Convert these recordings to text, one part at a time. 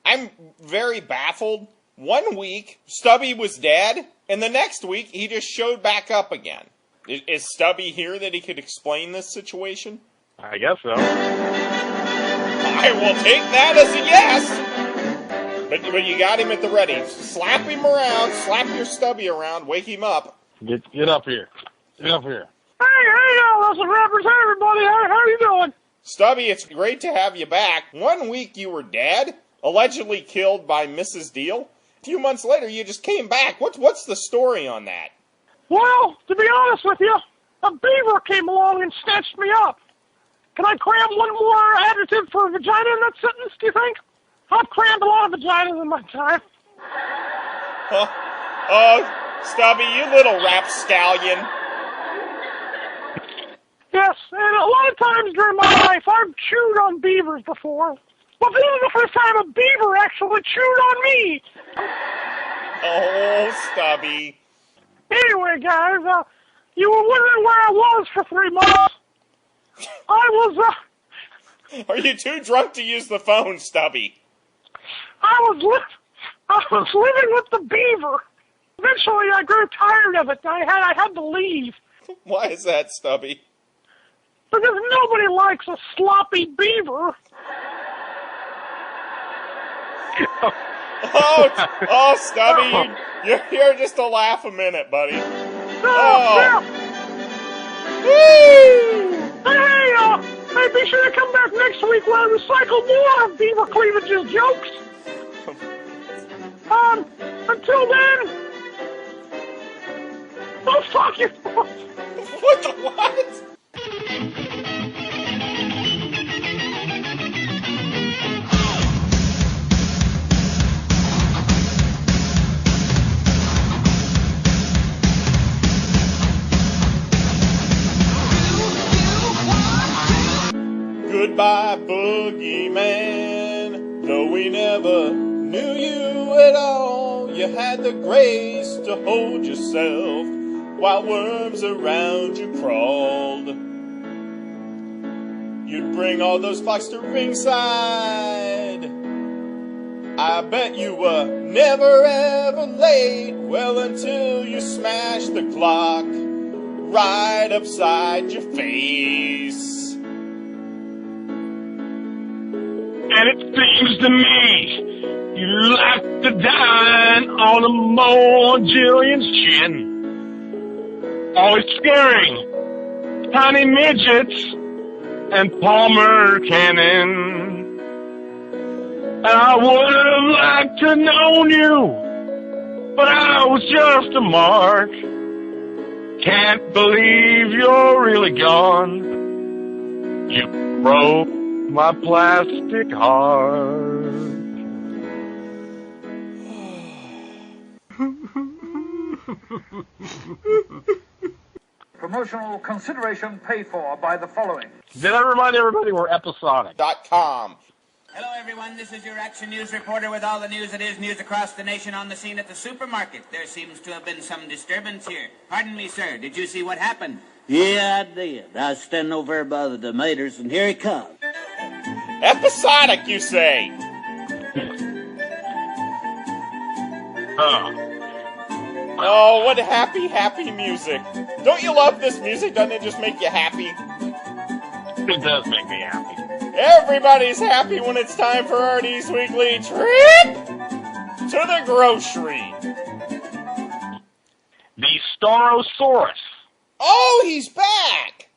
I'm very baffled. 1 week, Stubby was dead, and the next week, he just showed back up again. Is Stubby here that he could explain this situation? I guess so. I will take that as a yes! But you got him at the ready. Slap him around, slap your Stubby around, wake him up. Get up here. Get up here. Hey, Russell Rappers, hey everybody, how are you doing? Stubby, it's great to have you back. 1 week you were dead, allegedly killed by Mrs. Deal. A few months later, you just came back. What's the story on that? Well, to be honest with you, a beaver came along and snatched me up. Can I cram one more adjective for vagina in that sentence, do you think? I've crammed a lot of vaginas in my time. Oh, Stubby, you little rapscallion. Yes, and a lot of times during my life, I've chewed on beavers before. But this is the first time a beaver actually chewed on me. Oh, Stubby. Anyway, guys, you were wondering where I was for 3 months. I was, Are you too drunk to use the phone, Stubby? I was living with the beaver. Eventually, I grew tired of it. I had to leave. Why is that, Stubby? Because nobody likes a sloppy beaver. Oh, Stubby, you're here just to laugh a minute, buddy. Yeah. Woo! Hey, be sure to come back next week when I recycle more of Beaver Cleavage's jokes. Until then, oh, fuck you. What the what? Goodbye, Boogeyman, though we never knew you at all. You had the grace to hold yourself while worms around you crawled. You'd bring all those flocks to ringside. I bet you were never ever late, well, until you smashed the clock right upside your face. And it seems to me you left the dine on a Jillian's chin, always scaring tiny midgets and Palmer Cannon. And I would have liked to known you, but I was just a mark. Can't believe you're really gone. You broke my plastic heart. Promotional consideration paid for by the following. Did I remind everybody we're episodic? .com. Hello, everyone. This is your Action News reporter with all the news that is news across the nation on the scene at the supermarket. There seems to have been some disturbance here. Pardon me, sir. Did you see what happened? Yeah, I did. I was standing over there by the tomatoes, and here he comes. Episodic, you say? Oh, what happy, happy music. Don't you love this music? Doesn't it just make you happy? It does make me happy. Everybody's happy when it's time for Artie's weekly trip to the grocery. The Starosaurus. Oh, he's back!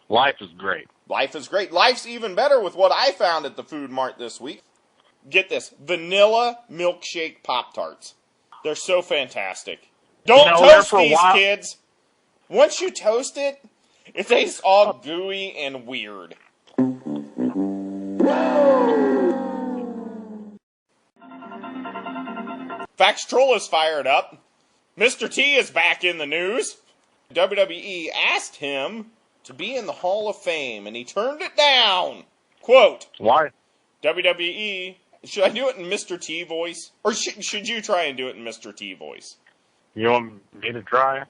Life is great. Life is great. Life's even better with what I found at the Food Mart this week. Get this, vanilla milkshake Pop-Tarts. They're so fantastic. Don't toast these, kids. Once you toast it, it tastes all gooey and weird. Fax Troll is fired up. Mr. T is back in the news. WWE asked him to be in the Hall of Fame, and he turned it down. Quote, Why? WWE, should I do it in Mr. T voice? Or should you try and do it in Mr. T voice? You want me to try?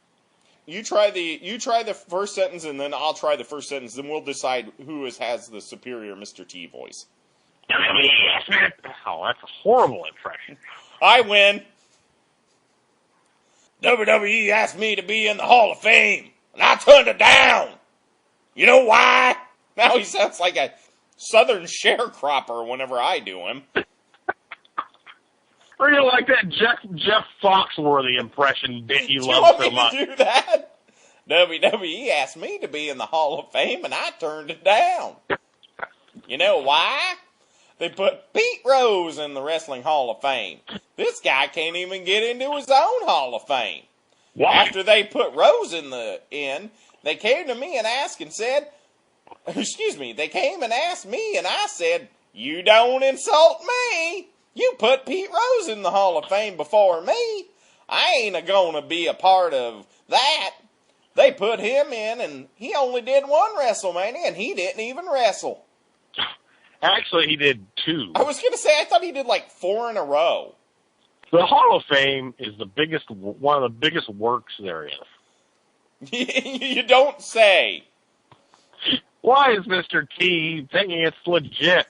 You try the first sentence, and then I'll try the first sentence, then we'll decide who has the superior Mr. T voice. Oh, that's a horrible impression. I win. WWE asked me to be in the Hall of Fame, and I turned it down. You know why? Now he sounds like a Southern sharecropper whenever I do him. Or you like that Jeff Foxworthy impression bit you love so much? Do you want me to do that? WWE asked me to be in the Hall of Fame, and I turned it down. You know why? They put Pete Rose in the Wrestling Hall of Fame. This guy can't even get into his own Hall of Fame. Why? After they put Rose in, they came to me and asked and said, they came and asked me, and I said, you don't insult me. You put Pete Rose in the Hall of Fame before me. I ain't gonna be a part of that. They put him in, and he only did one WrestleMania, and he didn't even wrestle. Actually, he did 2. I was going to say, I thought he did like 4 in a row. The Hall of Fame is one of the biggest works there is. You don't say. Why is Mr. T thinking it's legit?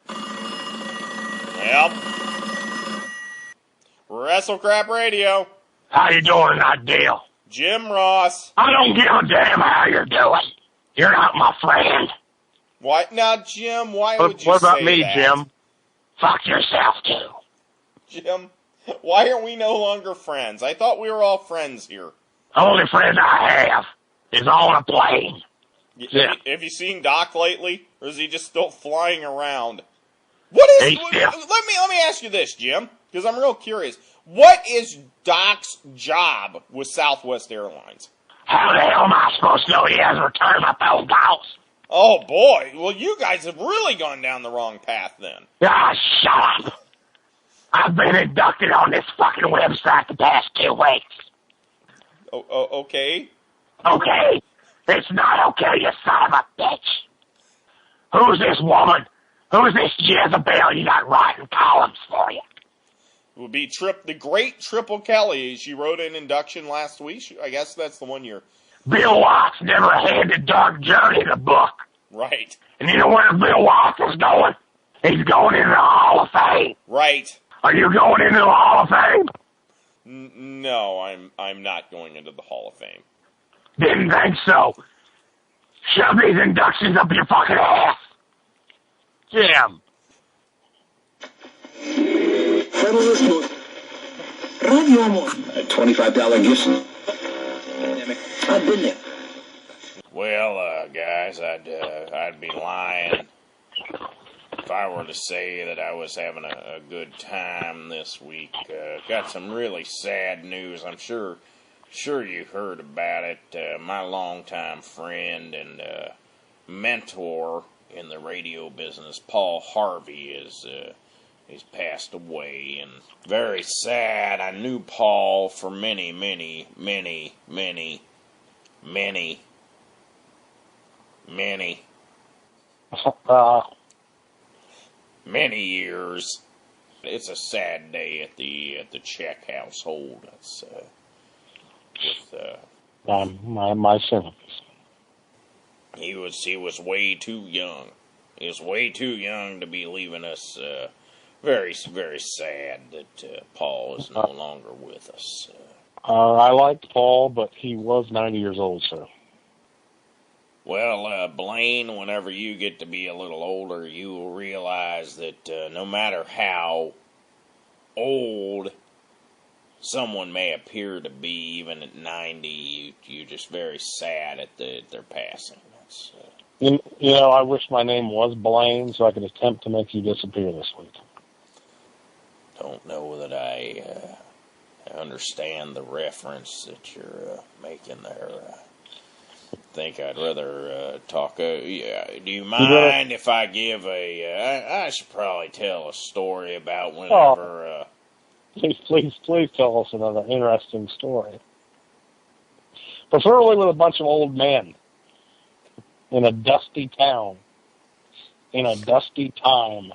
Well, WrestleCrap Radio. How you doing tonight, Dale? Jim Ross. I don't give a damn how you're doing. You're not my friend. What? Now, Jim, why would you say that? What about me, Jim? Fuck yourself, too. Jim, why are we no longer friends? I thought we were all friends here. Only friend I have is on a plane. Yeah. Have you seen Doc lately? Or is he just still flying around? What is... Let me ask you this, Jim, because I'm real curious. What is Doc's job with Southwest Airlines? How the hell am I supposed to know he has returned my phone calls? Oh, boy. Well, you guys have really gone down the wrong path, then. Ah, shut up. I've been inducted on this fucking website the past 2 weeks. Okay. Okay? It's not okay, you son of a bitch. Who's this woman? Who's this Jezebel you got writing columns for you? It would be the great Triple Kelly. She wrote an induction last week. I guess that's the one you're... Bill Watts never handed Dark Journey the book. Right. And you know where Bill Watts is going? He's going into the Hall of Fame. Right. Are you going into the Hall of Fame? No, I'm not going into the Hall of Fame. Didn't think so. Shove these inductions up your fucking ass. Jim. Radio Amor. A $25 gift. I've been there. Well, guys, I'd be lying if I were to say that I was having a good time this week. Got some really sad news. I'm sure you heard about it. My longtime friend and mentor in the radio business, Paul Harvey, he's passed away, and very sad. I knew Paul for many years. It's a sad day at the Czech household. It's my sympathies. He was way too young. He was way too young to be leaving us. Very sad that Paul is no longer with us. I liked Paul, but he was 90 years old, sir. Well, Blaine, whenever you get to be a little older, you will realize that no matter how old someone may appear to be, even at 90, you're just very sad at their passing. That's, you know, I wish my name was Blaine so I could attempt to make you disappear this week. Don't know that I understand the reference that you're making there. I think I'd rather talk. Yeah. Do you mind if I give I should probably tell a story about whenever. Please tell us another interesting story. Preferably with a bunch of old men in a dusty town, in a dusty time.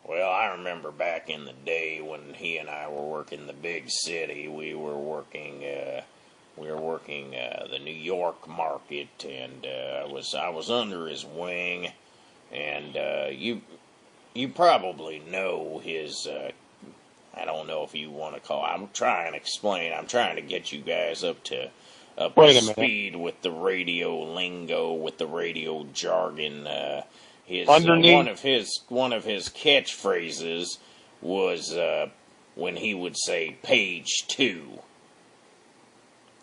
Well, I remember back in the day when he and I were working the big city. We were working the New York market, and I was under his wing. And you probably know his, I don't know if you want to call it. I'm trying to get you guys up to speed with the radio lingo, with the radio jargon. One of his catchphrases was when he would say page 2.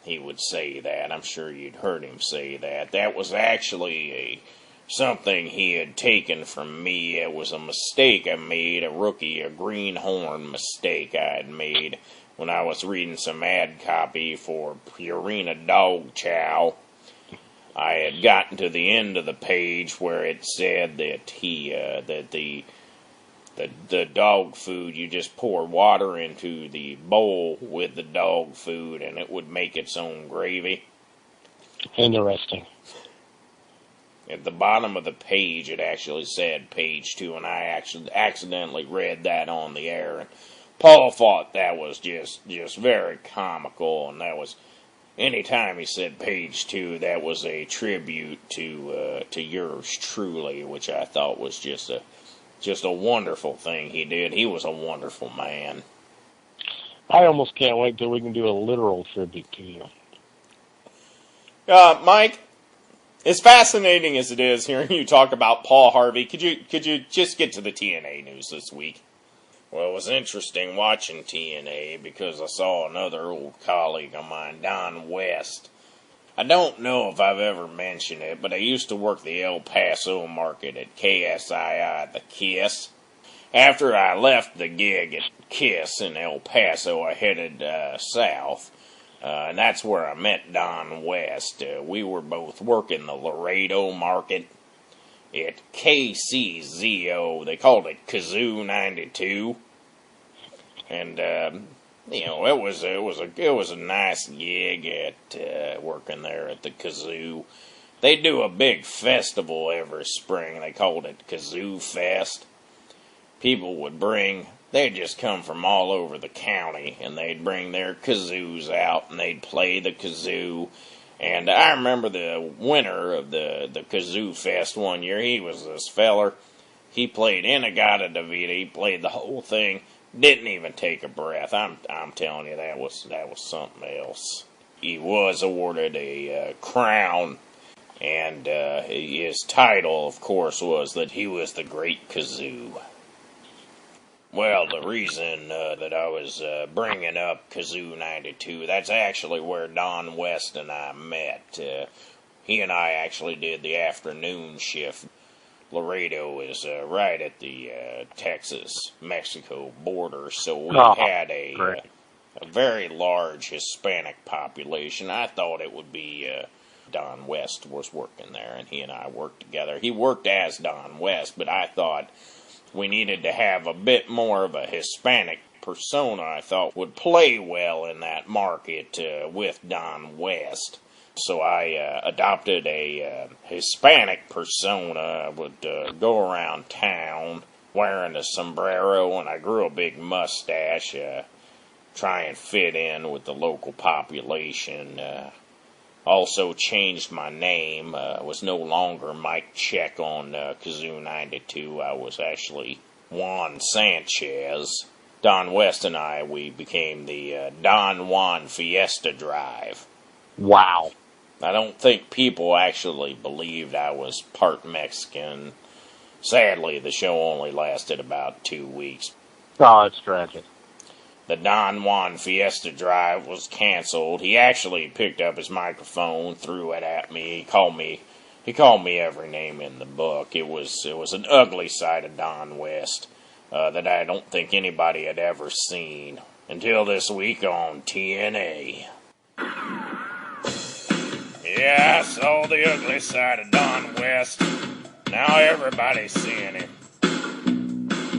He would say that. I'm sure you'd heard him say that. That was actually something he had taken from me. It was a mistake I made, a greenhorn mistake I had made when I was reading some ad copy for Purina Dog Chow. I had gotten to the end of the page where it said that the dog food, you just pour water into the bowl with the dog food and it would make its own gravy. Interesting. At the bottom of the page, it actually said page 2, and I actually accidentally read that on the air. And Paul thought that was just very comical, and that was, anytime he said page 2, that was a tribute to yours truly, which I thought was just a wonderful thing he did. He was a wonderful man. I almost can't wait till we can do a literal tribute to you. Mike, as fascinating as it is hearing you talk about Paul Harvey, could you just get to the TNA news this week? Well, it was interesting watching TNA because I saw another old colleague of mine, Don West. I don't know if I've ever mentioned it, but I used to work the El Paso market at KSII, the KISS. After I left the gig at KISS in El Paso, I headed south, and that's where I met Don West. We were both working the Laredo market at KCZO. They called it Kazoo 92, and it was a nice gig at working there at the Kazoo. They do a big festival every spring. They called it Kazoo Fest. People they'd just come from all over the county, and they'd bring their kazoos out, and they'd play the kazoo. And I remember the winner of the Kazoo Fest one year. He was this feller. He played Inagata Davida. He played the whole thing. Didn't even take a breath. I'm telling you, that was something else. He was awarded a crown, and his title, of course, was that he was the Great Kazoo. Well, the reason that I was bringing up Kazoo 92, that's actually where Don West and I met. He and I actually did the afternoon shift. Laredo is right at the Texas-Mexico border, so we had a very large Hispanic population. I thought it would be Don West was working there, and he and I worked together. He worked as Don West, but I thought we needed to have a bit more of a Hispanic persona, I thought, would play well in that market with Don West. So I adopted a Hispanic persona. I would go around town wearing a sombrero, and I grew a big mustache, try and fit in with the local population. Also changed my name. I was no longer Mike Check on Kazoo 92. I was actually Juan Sanchez. Don West and I, we became the Don Juan Fiesta Drive. Wow. I don't think people actually believed I was part Mexican. Sadly, the show only lasted about 2 weeks. Oh, it's tragic. The Don Juan Fiesta Drive was canceled. He actually picked up his microphone, threw it at me. He called me every name in the book. It was an ugly side of Don West that I don't think anybody had ever seen until this week on TNA. Yeah, I saw the ugly side of Don West. Now everybody's seeing it.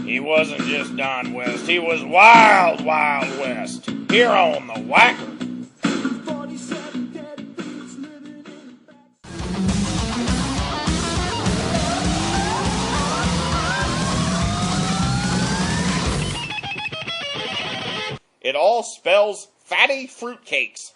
He wasn't just Don West. He was Wild Wild West. Here on the Whacker. It all spells fatty fruitcakes.